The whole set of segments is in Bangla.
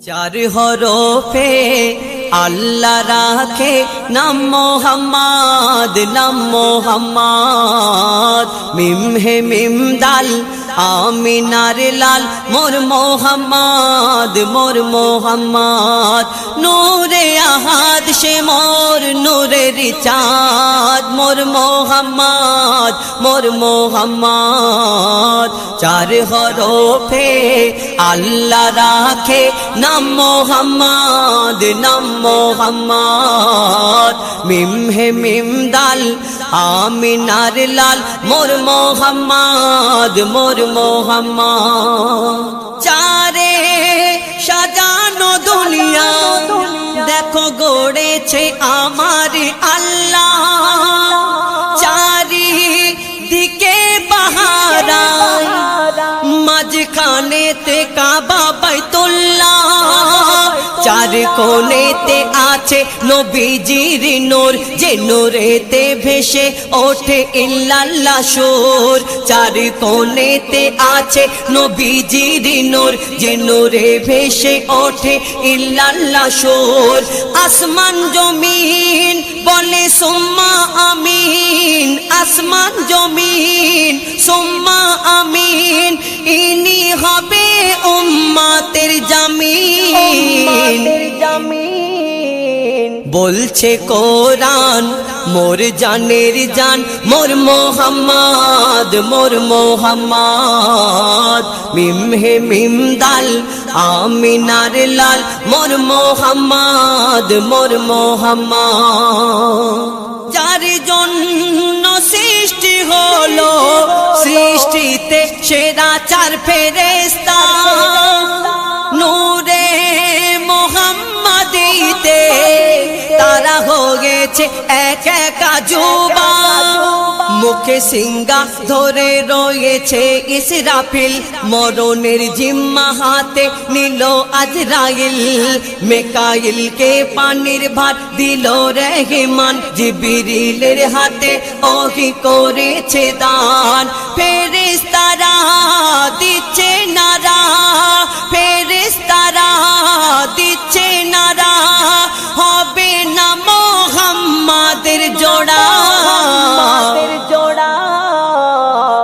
চার হরফে আল্লাহ রাখে নাম মোহাম্মদ, নাম মোহাম্মদ। মিম হে মিম দাল আমিনার লাল মোর মোহাম্মদ, মোর মোহাম্মদ। নূরে আহাদ সে মোর নূরের চাঁদ, মোর মোহাম্মদ, মোর মোহাম্মদ। চার হরফে আল্লাহ রাখে নাম মোহাম্মদ, নাম মোহাম্মদ। মিম হে মিম দাল আমিনার লাল মোর মোহাম্মদ, মোর মোহাম্মদ। চারে সাজানো দুনিয়া দেখো গড়েছে আমার আল্লাহ। চারি দিকে বাহারায় মাঝখানেতে কাবা বাইতুল্লাহ। চার কোণেতে আছে নবীজির নূর, যে নূরেতে ভেসে ওঠে ইল্লাল্লাহ সুর। চার কোণেতে আছে নবীজির নূর, যে নূরে ভেসে ওঠে ইল্লাল্লাহ সুর। আসমান জমিন বলে সুম্মা আমিন, আসমান জমিন সুম্মা আমিন। ইনি হবে উম্মতের জামিন, বলছে কোরআন মোর জানের জান মোর মোহাম্মদ, মোর মোহাম্মদ। মিম হে মিম দাল আমিনার লাল মোর মোহাম্মদ, মোর মোহাম্মদ। যার জন্য সৃষ্টি হলো সৃষ্টিতে সেরা চার ফেরেশতা, নূরে মোহাম্মদীতে তারা হয়েছে এক এক আজুবা। মুখে সিংহা ধরে রয়েছে ইসরাফিল, মরণের জিম্মা হাতে নিল আজরাইল। মিকাইলকে পানির ভার দিল রহমান, জিবরিলের হাতে ওহি করেছে দান। ফেরেশতারা দিচ্ছে নারা, ফেরেশতারা দিচ্ছে নারা, হবে না মোহাম্মদের জোড়া।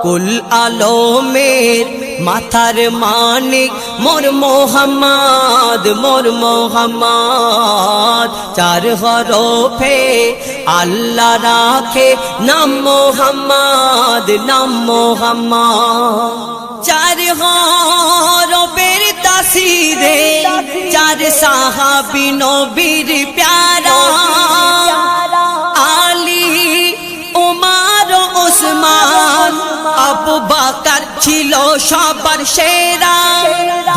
কুল আলমের মাথার মানিক মোর মোহাম্মদ, মোর মোহাম্মদ। চার হরফে আল্লাহ রাখে নাম মোহাম্মদ, নাম মোহাম্মদ। চার হরফের তাসিরে চার সাহাবী নবীর প্যারা, আলী উমর ওসমান আবু বকর ছিল সবার সেরা।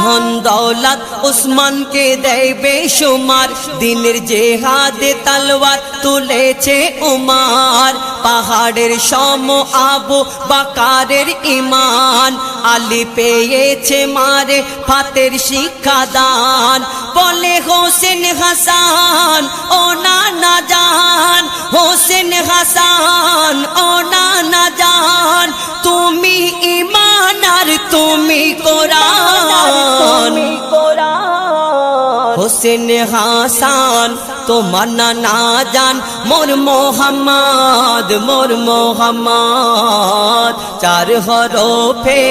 ধন দৌলত উসমানকে দেয় বেশুমার, দিনের জেহাদে তলোয়ার তুলেছে উমার। পাহাড়ের সম আবু বকরের ঈমান, আলী পেয়েছে মারে ফাতের শিক্ষাদান। বলে হোসেন হাসান ও নানা জান, হোসেন হাসান ও নানা জান। তুমি ঈমান আর তুমি কোরআন, হোসেন হাসান তোমার নানা জান মোর মোহাম্মদ, মোর মোহাম্মদ। চার হরফে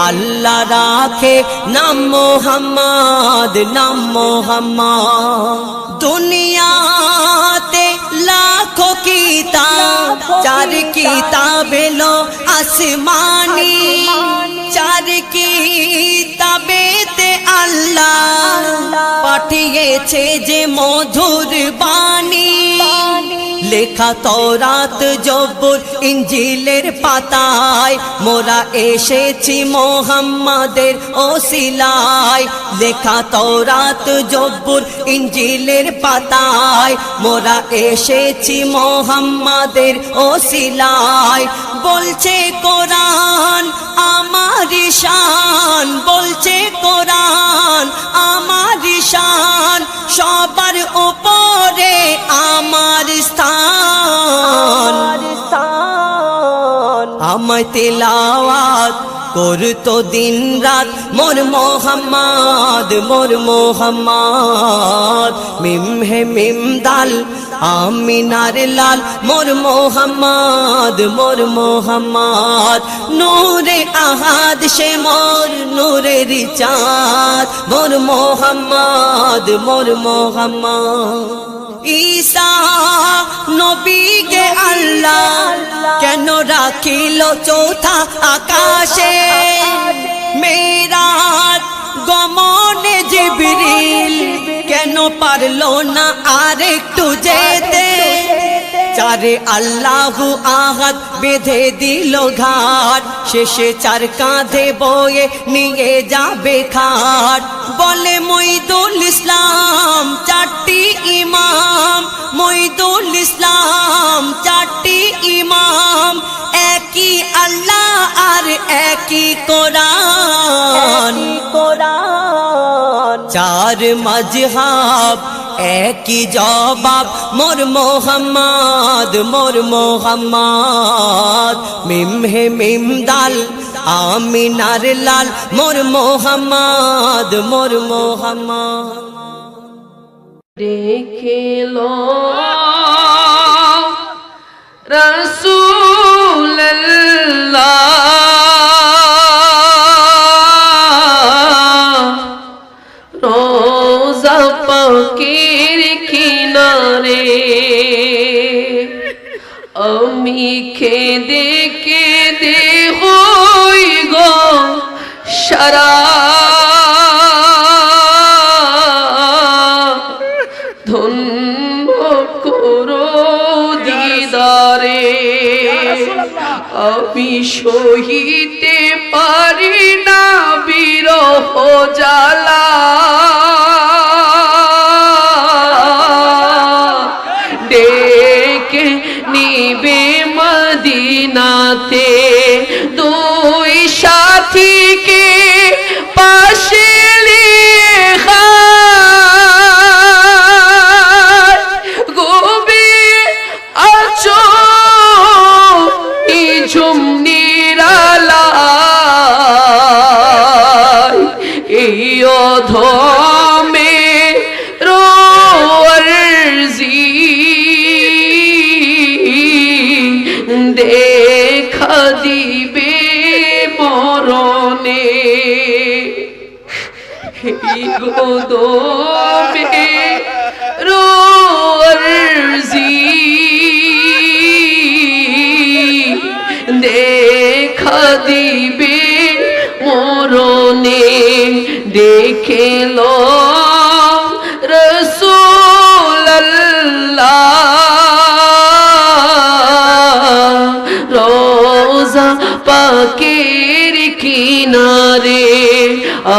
আল্লাহ রাখে নাম মোহাম্মদ, নাম মোহাম্মদ। দুনিয়াতে লাখো কিতাব, চার কিতাব এলো আসমানি। চার কিতাবেতে আল্লাহ পাঠিয়েছে যে মধুর বাণী। লেখা তওরাত জবুর ইনজিলের পাতায়, মোরা এসেছি মোহাম্মদের ওসিলায়। লেখা তওরাত জবুর ইনজিলের পাতায়, মোরা এসেছি মোহাম্মদের ওসিলায়। বলছে কোরআন আমার শান, বলছে কোরআন আমার শান। সবার উপরে আমার স্থান, আমায় তেলাওয়াত করতো দিন রাত মোর মোহাম্মদ মোর মোহাম্মদ মিম হে মিম দাল আমিনার লাল মোর মোহাম্মদ মোর মোহাম্মদ নূরে আহাদ সে মোর নূরের চাঁদ মোর মোহাম্মদ মোর মোহাম্মদ ঈসা নবীকে আল্লাহ কেন রাখিল চৌথা আকাশে মেরাজ গমনে জিবরিল কেন পারলো না আরেকটু যেতে চারে আল্লাহু আহাদ বেঁধে দিল ঘাট শেষে চার কাঁধে বয়ে নিয়ে যাবে খাট বলে মঈদুল ইসলাম চারটি ইমাম মঈদুল ইসলাম চারটি ইমাম একই আল্লাহ আর একই কোরআন চার মজহাব একই জবাব মোর মোহাম্মদ মোর মোহাম্মদ মিম হে মিম দাল আমিনার লাল মোর মোহাম্মদ মোর মোহাম্মদ দেখিলো রাসূলুল্লাহ রোজা পাকের কিনারে আমি কেঁদে কেঁদে হই গো সারা ধন্য করো দিদারে আমি সহিতে পারি না বিরহ জ্বালা ডেকে নিবে মদিনাতে দুই সাথীকে পাশে ধমে রোয়ারজি দেখা দিবে মরণে গোদমে রোয়ারজি দেখা দিবে মরণে দেখিলো রাসূলুল্লাহ রোজা পাকের কিনারে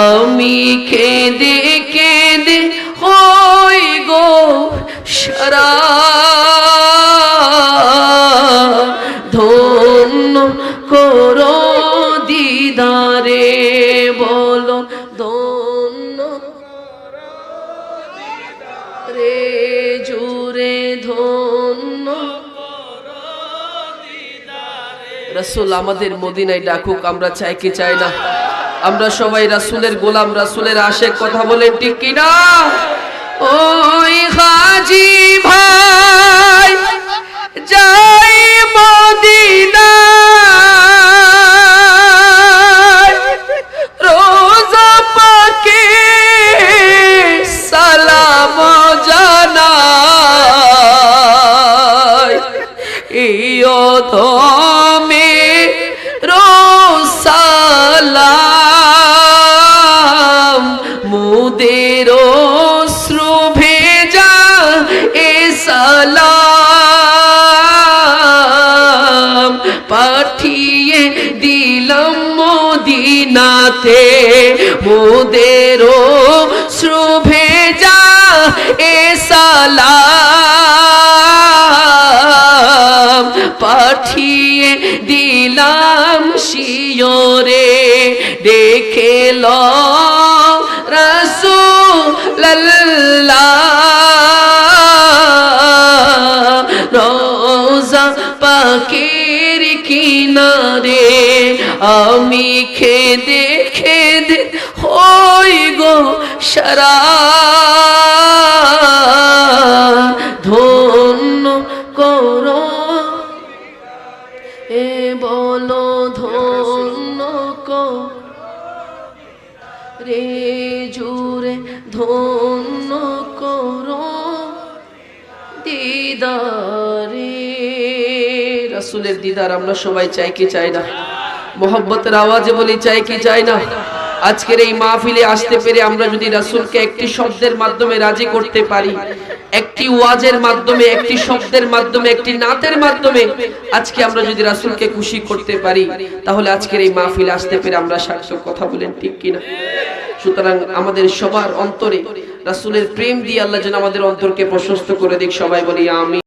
আমি কেঁদে কেঁদে হই গো সারা ধন্য করো দিদারে বলো ধন্য রে জুরে ধন্য রাসূল আমাদের মদিনায় ডাকুক আমরা চাই কি চাই না আমরা সবাই রাসূলের গোলাম রাসূলের আশিক কথা বলেন ঠিক কি না ওই হাজী ভাই যাই মদিনা রোজা পাকে সালাম জানাই এই ধমে রোসালাম মুদের অশ্রু ভেজা এ সালাম পাঠিয়ে দিলাম মদিনাতে মুদের অশ্রু ভেজা এ সালাম পাঠিয়ে দিলাম শিয়রে দেখেলো রাসূলুল্লাহ রোজা পাকের কিনারে না রে আমি খেদে খেদে হই গো সারা ধন্য করো এ বলো ধন্য রে জুড়ে ধন্য করো দিদারে রাসূলের দিদার আমরা সবাই চাই কি চাই না মোহব্বতের আওয়াজে বলি চাই কি চাই না আজকের এই মাহফিলে আসতে পেরে আমরা যদি রাসূলকে একটি শব্দের মাধ্যমে রাজি করতে পারি একটি ওয়াজের মাধ্যমে একটি শব্দের মাধ্যমে একটি নাতের মাধ্যমে আজকে আমরা যদি রাসূলকে খুশি করতে পারি তাহলে আজকের এই মাহফিলে আসতে পেরে আমরা সার্থক কথা বলেন ঠিক কি না সুতরাং আমাদের সবার অন্তরে রাসূলের প্রেম দিয়ে আল্লাহ যেন আমাদের অন্তরকে প্রশস্ত করে দিক সবাই বলি আমিন